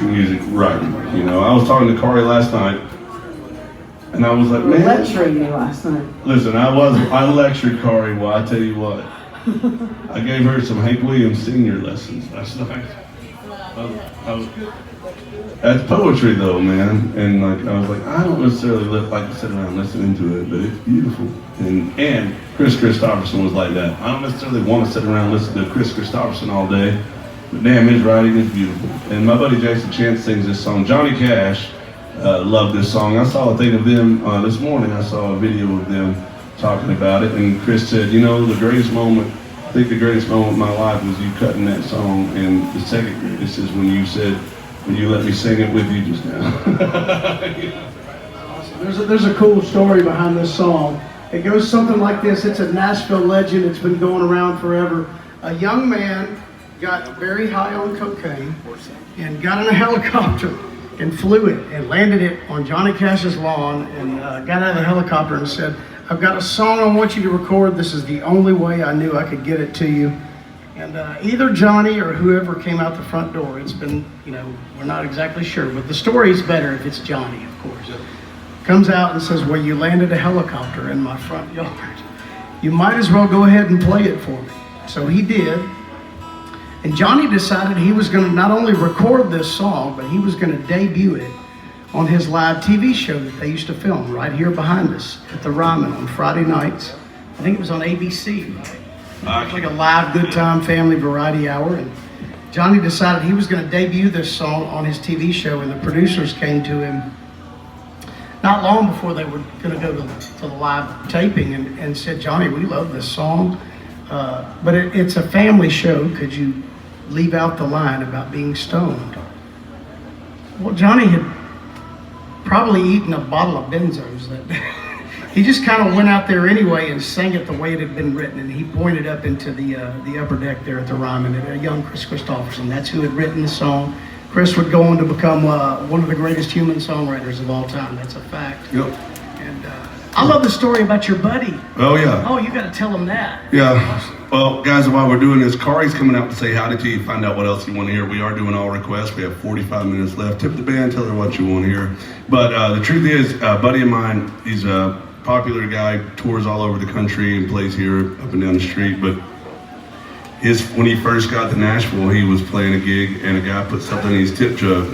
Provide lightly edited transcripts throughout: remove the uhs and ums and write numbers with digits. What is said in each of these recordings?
music writing. You know, I was talking to Corey last night, and I was like, man. Lecturing me last night. Listen, I lectured Corey. Well, I tell you what, I gave her some Hank Williams Sr. lessons last night. That's poetry, though, man. And like, I was like, I don't necessarily like to sit around listening to it, but it's beautiful. And Chris Christopherson was like that. I don't necessarily want to sit around and listen to Chris Christopherson all day, but damn, his writing is beautiful. And my buddy Jayson sings this song. Johnny Cash loved this song. I saw a thing of them this morning. I saw a video of them talking about it, and Chris said, you know, the greatest moment of my life was you cutting that song, and the second greatest is when you let me sing it with you just now. There's a cool story behind this song. It goes something like this. It's a Nashville legend. It's been going around forever. A young man got very high on cocaine and got in a helicopter and flew it and landed it on Johnny Cash's lawn and got out of the helicopter and said, I've got a song I want you to record. This is the only way I knew I could get it to you. And either Johnny or whoever came out the front door, it's been, you know, we're not exactly sure, but the story's better if it's Johnny, of course. Comes out and says, well, you landed a helicopter in my front yard. You might as well go ahead and play it for me. So he did. And Johnny decided he was going to not only record this song, but he was going to debut it on his live TV show that they used to film right here behind us at the Ryman on Friday nights. I think it was on ABC. It was like a live good time family variety hour. And Johnny decided he was going to debut this song on his TV show, and the producers came to him not long before they were going to go to the live taping and said, Johnny, we love this song, but it's a family show. Could you leave out the line about being stoned? Well, Johnny had probably eaten a bottle of benzos that he just kind of went out there anyway and sang it the way it had been written, and he pointed up into the upper deck there at the Ryman at a young Chris Christopherson. That's who had written the song. Chris would go on to become one of the greatest human songwriters of all time. That's a fact. Yep. And I love the story about your buddy. Oh, yeah. Oh, you got to tell him that. Yeah. Well, guys, while we're doing this, Corey's coming out to say howdy to you, find out what else you want to hear. We are doing all requests. We have 45 minutes left. Tip the band, tell her what you want to hear. But the truth is, a buddy of mine, he's a popular guy, tours all over the country and plays here up and down the street. But when he first got to Nashville, he was playing a gig, and a guy put something in his tip jar,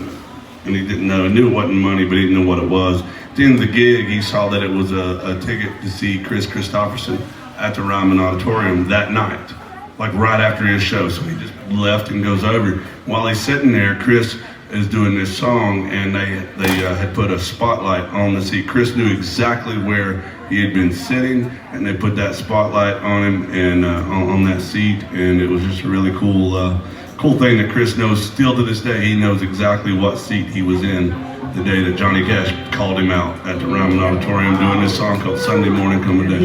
and he didn't know. He knew it wasn't money, but he didn't know what it was. At the end of the gig, he saw that it was a ticket to see Chris Christopherson at the Ryman Auditorium that night, like right after his show. So he just left and goes over. While he's sitting there, Chris is doing this song, and they had put a spotlight on the seat. Chris knew exactly where he had been sitting, and they put that spotlight on him and on that seat, and it was just a really cool thing that Chris knows still to this day. He knows exactly what seat he was in the day that Johnny Cash called him out at the Ryman Auditorium doing this song called Sunday Morning Coming Down.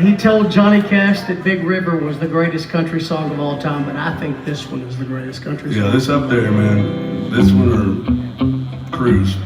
He told Johnny Cash that Big River was the greatest country song of all time, but I think this one is the greatest country song. Yeah, this up there, man. This one or Cruise.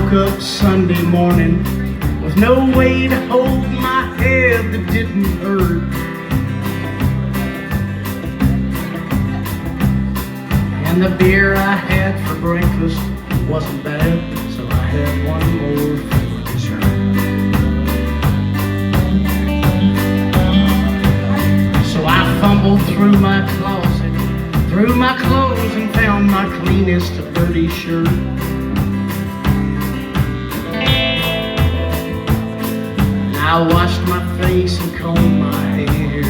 Up Sunday morning with no way to hold my head that didn't hurt, and the beer I had for breakfast wasn't bad, so I had one more for dessert. So I fumbled through my closet, through my clothes, and found my cleanest dirty shirt. I washed my face and combed my hair,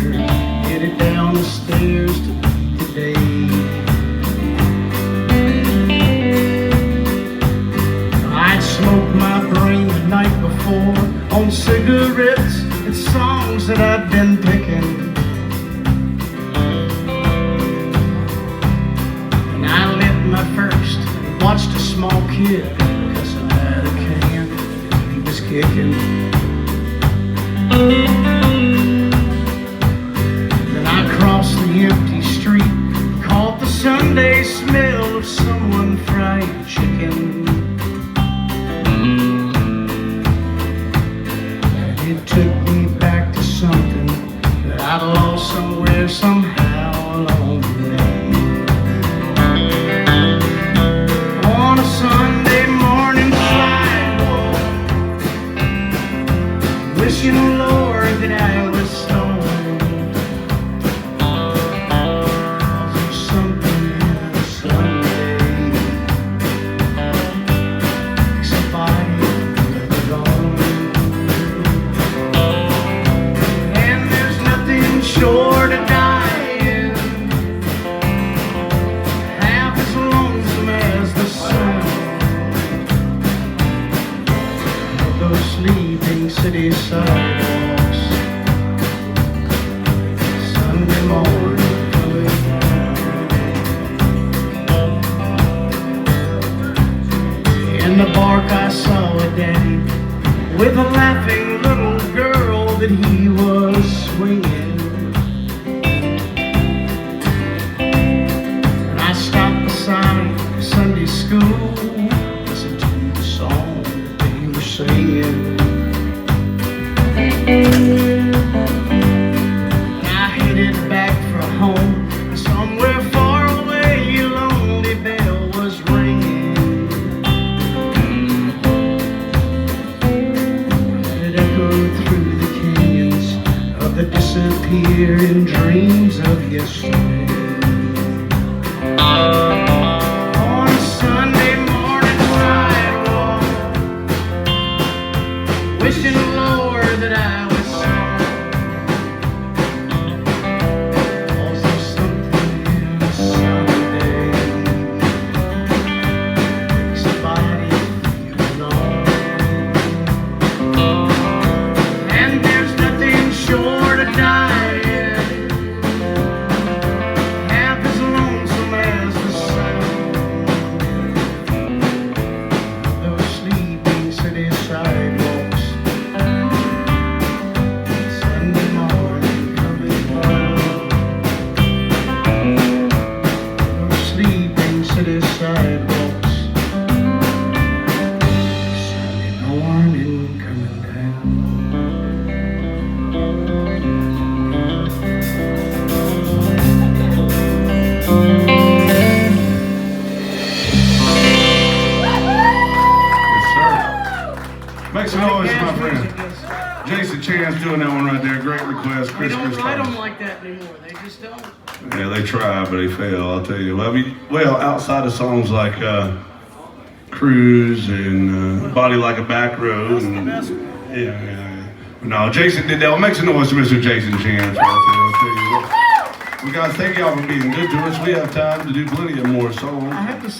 headed down the stairs to today. I'd smoked my brain the night before on cigarettes and songs that I'd been picking. And I lit my first and watched a small kid cussing at a can he was kicking. Then I Sunday smell of someone fried chicken. And it took me back to something that I'd lost somewhere, somehow along the way. On a Sunday morning sidewalk, wishing, Lord, that I was stoned. There's something in a Sunday makes a body never gone. And there's nothing short of dying half as lonesome as the sun of those sleeping city sidewalks. Sunday morning coming down. In the park I saw a daddy with a laughing little girl that he was swinging. And I stopped beside Sunday school, listened to the song that they were singing. And I headed back for home. Somewhere far away, a lonely bell was ringing. It echoed through the canyons of the disappearing dreams of yesterday. On a Sunday morning sidewalk, wishing, Lord, that I was stoned. 'Cause there's something in a Sunday makes a body feel alone. And there's nothing short of dying half as lonesome as the sound of those sleeping city sidewalks. Sunday morning coming down. Those sleeping city sidewalks. Sunday morning coming down. Yes, sir. Make some noise, my friend. Jason Chan's doing that one right there. Great request. They Chris don't write them Christoph. like that anymore. They just don't. Yeah, they try, but they fail. I'll tell you. Well, outside of songs like "Cruise" and "Body Like a Back Road," That's the and best one. yeah. No, Jason did that. Well, make some noise to Mr. Jason Chan. I'll tell you what. We guys, thank y'all for being good to us. We have time to do plenty of more songs. I have to say.